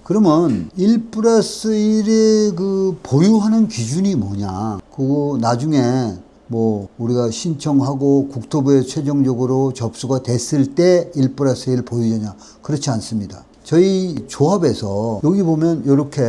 그러면 1+1의 그 보유하는 기준이 뭐냐? 그거 나중에 뭐 우리가 신청하고 국토부에 최종적으로 접수가 됐을 때 1+1 보유자냐? 그렇지 않습니다. 저희 조합에서 여기 보면 이렇게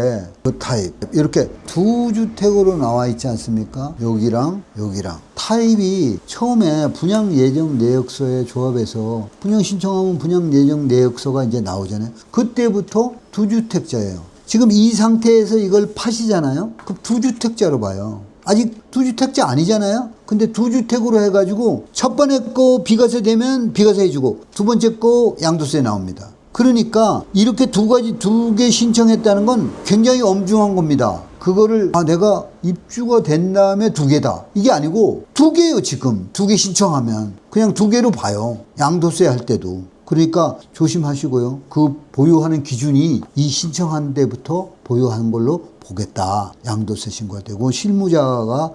그 타입 이렇게 두 주택으로 나와 있지 않습니까? 여기랑 여기랑 타입이 처음에 분양 예정 내역서에 조합에서 분양 신청하면 분양 예정 내역서가 이제 나오잖아요. 그때부터 두 주택자예요. 지금 이 상태에서 이걸 파시잖아요. 그럼 두 주택자로 봐요. 아직 두 주택자 아니잖아요. 근데 두 주택으로 해가지고 첫 번째 거 비과세 되면 비과세 해주고 두 번째 거 양도세 나옵니다. 그러니까 이렇게 두 개 신청했다는 건 굉장히 엄중한 겁니다. 그거를 내가 입주가 된 다음에 두 개다 이게 아니고 두 개예요. 지금 두 개 신청하면 그냥 두 개로 봐요. 양도세 할 때도. 그러니까 조심하시고요. 그 보유하는 기준이 이 신청한 데부터 보유하는 걸로 보겠다. 양도세 신고할 때. 그 실무자가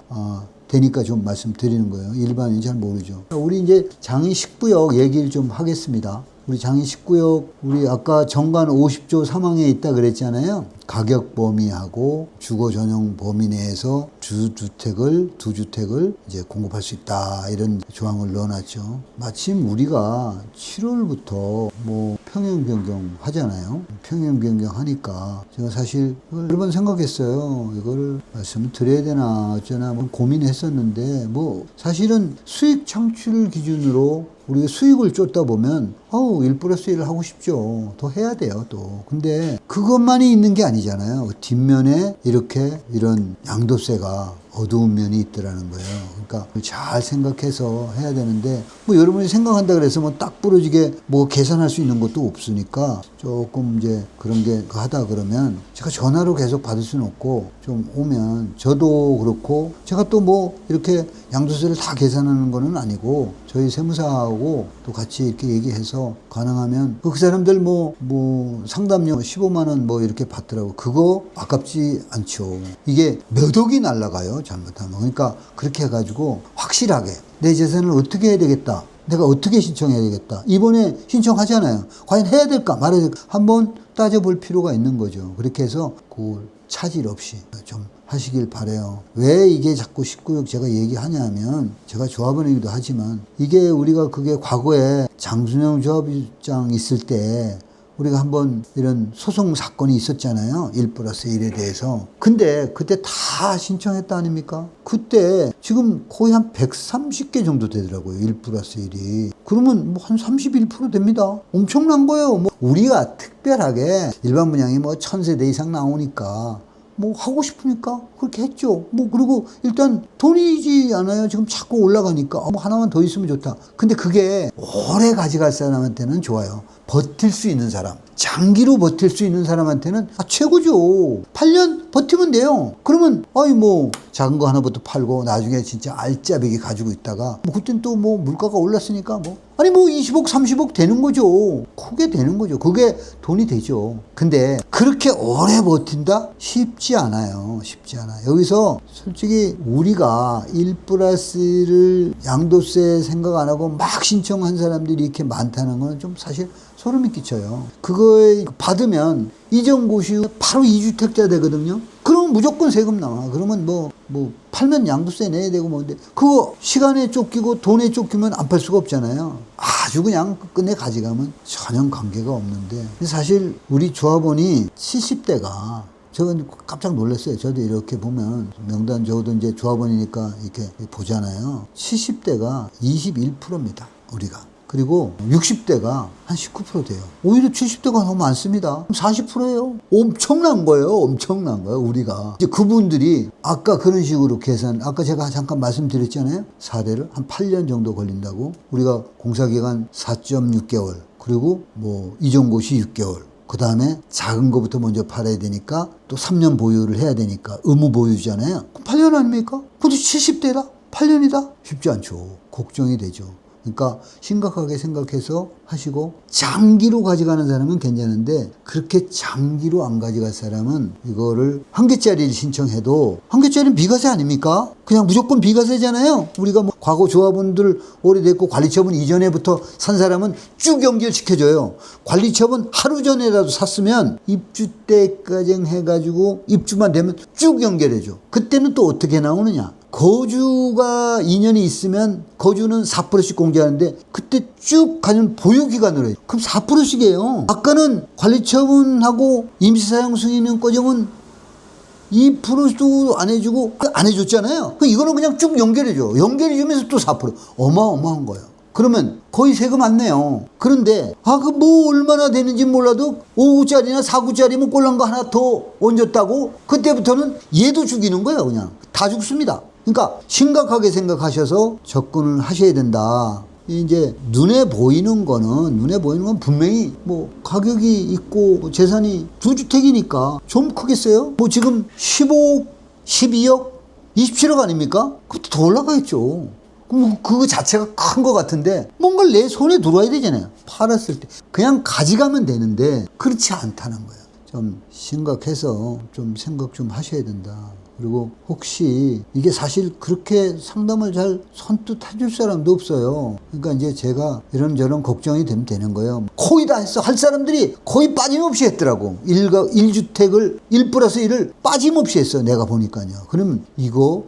되니까 좀 말씀드리는 거예요. 일반인이 잘 모르죠. 우리 이제 장이 19역 얘기를 좀 하겠습니다. 우리 장이 19역, 우리 아까 정관 50조 3항에 있다 그랬잖아요. 가격 범위하고 주거 전용 범위 내에서 두 주택을 이제 공급할 수 있다. 이런 조항을 넣어놨죠. 마침 우리가 7월부터 뭐 평형 변경 하잖아요. 평형 변경 하니까 제가 사실 여러 번 생각했어요. 이거를 말씀을 드려야 되나 어쩌나 뭐 고민했었는데 뭐 사실은 수익 창출 기준으로 우리가 수익을 쫓다 보면 1+1을 하고 싶죠. 더 해야 돼요 또. 근데 그것만이 있는 게 아니잖아요. 뒷면에 이런 양도세가 어두운 면이 있더라는 거예요. 그러니까 잘 생각해서 해야 되는데 뭐 여러분이 생각한다 그래서 뭐 딱 부러지게 뭐 계산할 수 있는 것도 없으니까 조금 이제 그런 게 하다 그러면 제가 전화로 계속 받을 수는 없고 좀 오면 저도 그렇고 제가 또 뭐 이렇게 양도세를 다 계산하는 거는 아니고 저희 세무사하고 또 같이 이렇게 얘기해서 가능하면 그 사람들 뭐 상담료 15만 원 뭐 이렇게 받더라고. 그거 아깝지 않죠. 이게 몇 억이 날라가요. 잘못하면. 그러니까 그렇게 해가지고 확실하게 내 재산을 어떻게 해야 되겠다. 내가 어떻게 신청해야 되겠다. 이번에 신청하잖아요. 과연 해야 될까 말아야 될까. 한번 따져볼 필요가 있는 거죠. 그렇게 해서 그걸 차질 없이 좀 하시길 바래요. 왜 이게 자꾸 19역 제가 얘기하냐면 제가 조합원이기도 하지만 이게 우리가 그게 과거에 장순영 조합장 있을 때 우리가 한번 이런 소송 사건이 있었잖아요. 1+1에 대해서. 근데 그때 다 신청했다 아닙니까? 그때 지금 거의 한 130개 정도 되더라고요. 1+1이. 그러면 뭐 한 31% 됩니다. 엄청난 거예요. 뭐 우리가 특별하게 일반 분양이 뭐 1000세대 이상 나오니까 뭐 하고 싶으니까 그렇게 했죠. 뭐 그리고 일단 돈이지 않아요. 지금 자꾸 올라가니까 뭐 하나만 더 있으면 좋다. 근데 그게 오래 가져갈 사람한테는 좋아요. 버틸 수 있는 사람, 장기로 버틸 수 있는 사람한테는 최고죠. 8년 버티면 돼요. 그러면 뭐 작은 거 하나부터 팔고 나중에 진짜 알짜배기 가지고 있다가 뭐 그땐 또 뭐 물가가 올랐으니까 뭐 20억 30억 되는 거죠. 크게 되는 거죠. 그게 돈이 되죠. 근데 그렇게 오래 버틴다? 쉽지 않아요. 쉽지 않아요. 여기서 솔직히 우리가 1+1을 양도세 생각 안 하고 막 신청한 사람들이 이렇게 많다는 건 좀 사실 소름이 끼쳐요. 그거에 받으면 이전고시 바로 2주택자 되거든요. 그러면 무조건 세금 나와. 그러면 뭐 팔면 양도세 내야 되고 뭐인데 그거 시간에 쫓기고 돈에 쫓기면 안 팔 수가 없잖아요. 아주 그냥 끝내 가져가면 전혀 관계가 없는데 사실 우리 조합원이 70대가 저는 깜짝 놀랐어요. 저도 이렇게 보면 명단 저도 이제 조합원이니까 이렇게 보잖아요. 70대가 21%입니다. 우리가. 그리고 60대가 한 19% 돼요. 오히려 70대가 너무 많습니다. 40%예요. 엄청난 거예요. 엄청난 거예요. 우리가. 이제 그분들이 아까 그런 식으로 계산, 아까 제가 잠깐 말씀드렸잖아요. 4대를 한 8년 정도 걸린다고. 우리가 공사기간 4.6개월. 그리고 뭐 이전고시 6개월. 그 다음에 작은 거부터 먼저 팔아야 되니까 또 3년 보유를 해야 되니까 의무 보유잖아요. 그럼 8년 아닙니까? 그것도 70대다? 8년이다? 쉽지 않죠. 걱정이 되죠. 그러니까 심각하게 생각해서 하시고, 장기로 가져가는 사람은 괜찮은데 그렇게 장기로 안 가져갈 사람은 이거를 한 개짜리를 신청해도, 한 개짜리는 비과세 아닙니까? 그냥 무조건 비과세잖아요. 우리가 뭐 과거 조합원들 오래됐고 관리처분 이전에부터 산 사람은 쭉 연결시켜줘요. 관리처분 하루 전에라도 샀으면 입주 때까지 해가지고 입주만 되면 쭉 연결해줘. 그때는 또 어떻게 나오느냐? 거주가 2년이 있으면 거주는 4%씩 공제하는데 그때 쭉 가는 보유기간으로 해요. 그럼 4%씩이에요. 아까는 관리처분하고 임시사용 승인은 꺼정은 2%도 안 해주고 안 해줬잖아요. 이거는 그냥 쭉 연결해줘. 연결해주면서 또 4%. 어마어마한 거예요. 그러면 거의 세금 안 내요. 그런데 그 뭐 얼마나 되는지 몰라도 5구짜리나 4구짜리면 꼴랑 거 하나 더 얹었다고 그때부터는 얘도 죽이는 거예요. 그냥 다 죽습니다. 그러니까 심각하게 생각하셔서 접근을 하셔야 된다. 이제 눈에 보이는 건 분명히 뭐 가격이 있고 재산이 두 주택이니까 좀 크겠어요? 뭐 지금 15억, 12억, 27억 아닙니까? 그것도 더 올라가겠죠. 그럼 그거 자체가 큰 것 같은데 뭔가 내 손에 들어와야 되잖아요. 팔았을 때 그냥 가져가면 되는데 그렇지 않다는 거예요. 좀 심각해서 좀 생각 좀 하셔야 된다. 그리고 혹시 이게 사실 그렇게 상담을 잘 선뜻 해줄 사람도 없어요. 그러니까 이제 제가 이런저런 걱정이 되는 거예요. 거의 다 했어. 할 사람들이 거의 빠짐없이 했더라고. 1주택을 1+1을 빠짐없이 했어. 내가 보니까요. 그러면 이거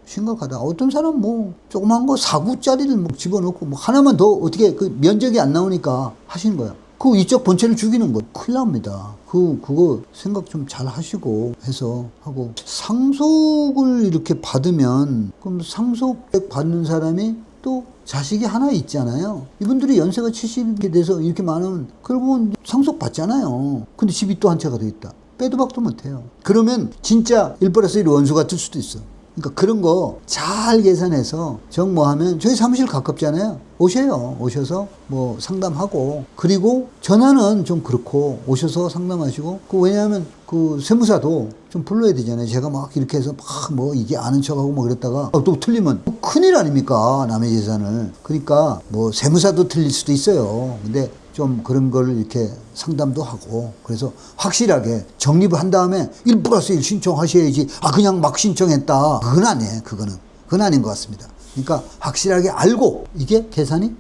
심각하다. 어떤 사람 뭐 조그만 거 4구짜리를 뭐 집어넣고 뭐 하나만 더 어떻게 그 면적이 안 나오니까 하시는 거야. 그 이쪽 본체를 죽이는 거 큰일 납니다. 그거 생각 좀 잘 하시고 해서 하고, 상속을 이렇게 받으면 그럼 상속 받는 사람이 또 자식이 하나 있잖아요. 이분들이 연세가 70이 돼서 이렇게 많으면 그러면 상속 받잖아요. 근데 집이 또 한 채가 더 있다. 빼도 박도 못해요. 그러면 진짜 1+1 원수가 뜰 수도 있어. 그러니까 그런 거 잘 계산해서 정모하면 저희 사무실 가깝잖아요. 오셔요. 오셔서 뭐 상담하고, 그리고 전화는 좀 그렇고 오셔서 상담하시고, 왜냐하면 그 세무사도 좀 불러야 되잖아요. 제가 막 이렇게 해서 막 뭐 이게 아는 척하고 뭐 그랬다가 또 틀리면 큰일 아닙니까? 남의 재산을. 그러니까 뭐 세무사도 틀릴 수도 있어요. 근데 좀 그런 걸 이렇게 상담도 하고, 그래서 확실하게 정립을 한 다음에 1+1 신청하셔야지, 그냥 막 신청했다. 그건 아니에요. 그건 아닌 것 같습니다. 그러니까 확실하게 알고 이게 계산이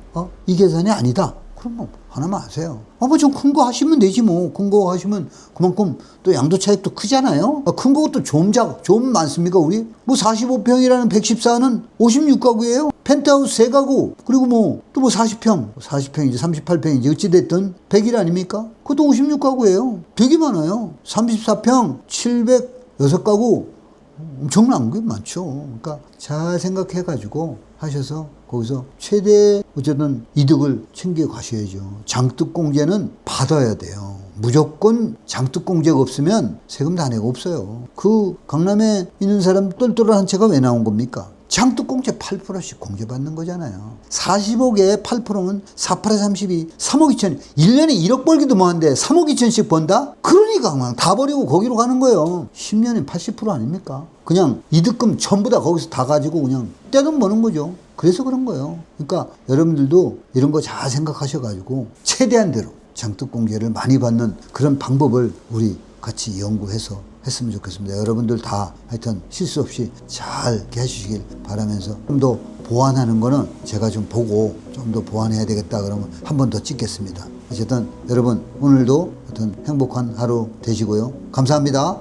이 계산이 아니다. 그럼 뭐 하나만 하세요. 뭐 좀 큰 거 하시면 되지 뭐. 큰 거 하시면 그만큼 또 양도 차익도 크잖아요. 큰 거도 좀 많습니까 우리? 뭐 45평이라는 114는 56가구예요. 펜트하우스 3가구, 그리고 뭐 또 뭐 40평이지 38평이지 어찌됐든 100일 아닙니까? 그것도 56가구예요. 되게 많아요. 34평 706가구 엄청난 게 많죠. 그러니까 잘 생각해가지고 하셔서 거기서 최대 어쨌든 이득을 챙겨 가셔야죠. 장특공제는 받아야 돼요. 무조건 장특공제가 없으면 세금 다 내고 없어요. 그 강남에 있는 사람 똘똘한 채가 왜 나온 겁니까? 장특공제 8%씩 공제받는 거잖아요. 40억에 8%면 4, 8에 32, 3억 2천. 1년에 1억 벌기도 뭐한데 3억 2천씩 번다? 그러니까 그냥 다 버리고 거기로 가는 거예요. 10년에 80% 아닙니까? 그냥 이득금 전부 다 거기서 다 가지고 그냥 떼돈 버는 거죠. 그래서 그런 거예요. 그러니까 여러분들도 이런 거 잘 생각하셔가지고 최대한 대로 장특공제를 많이 받는 그런 방법을 우리 같이 연구해서 했으면 좋겠습니다. 여러분들 다 하여튼 실수 없이 잘 이렇게 해주시길 바라면서, 좀 더 보완하는 거는 제가 좀 보고 좀 더 보완해야 되겠다 그러면 한 번 더 찍겠습니다. 어쨌든 여러분 오늘도 하여튼 행복한 하루 되시고요. 감사합니다.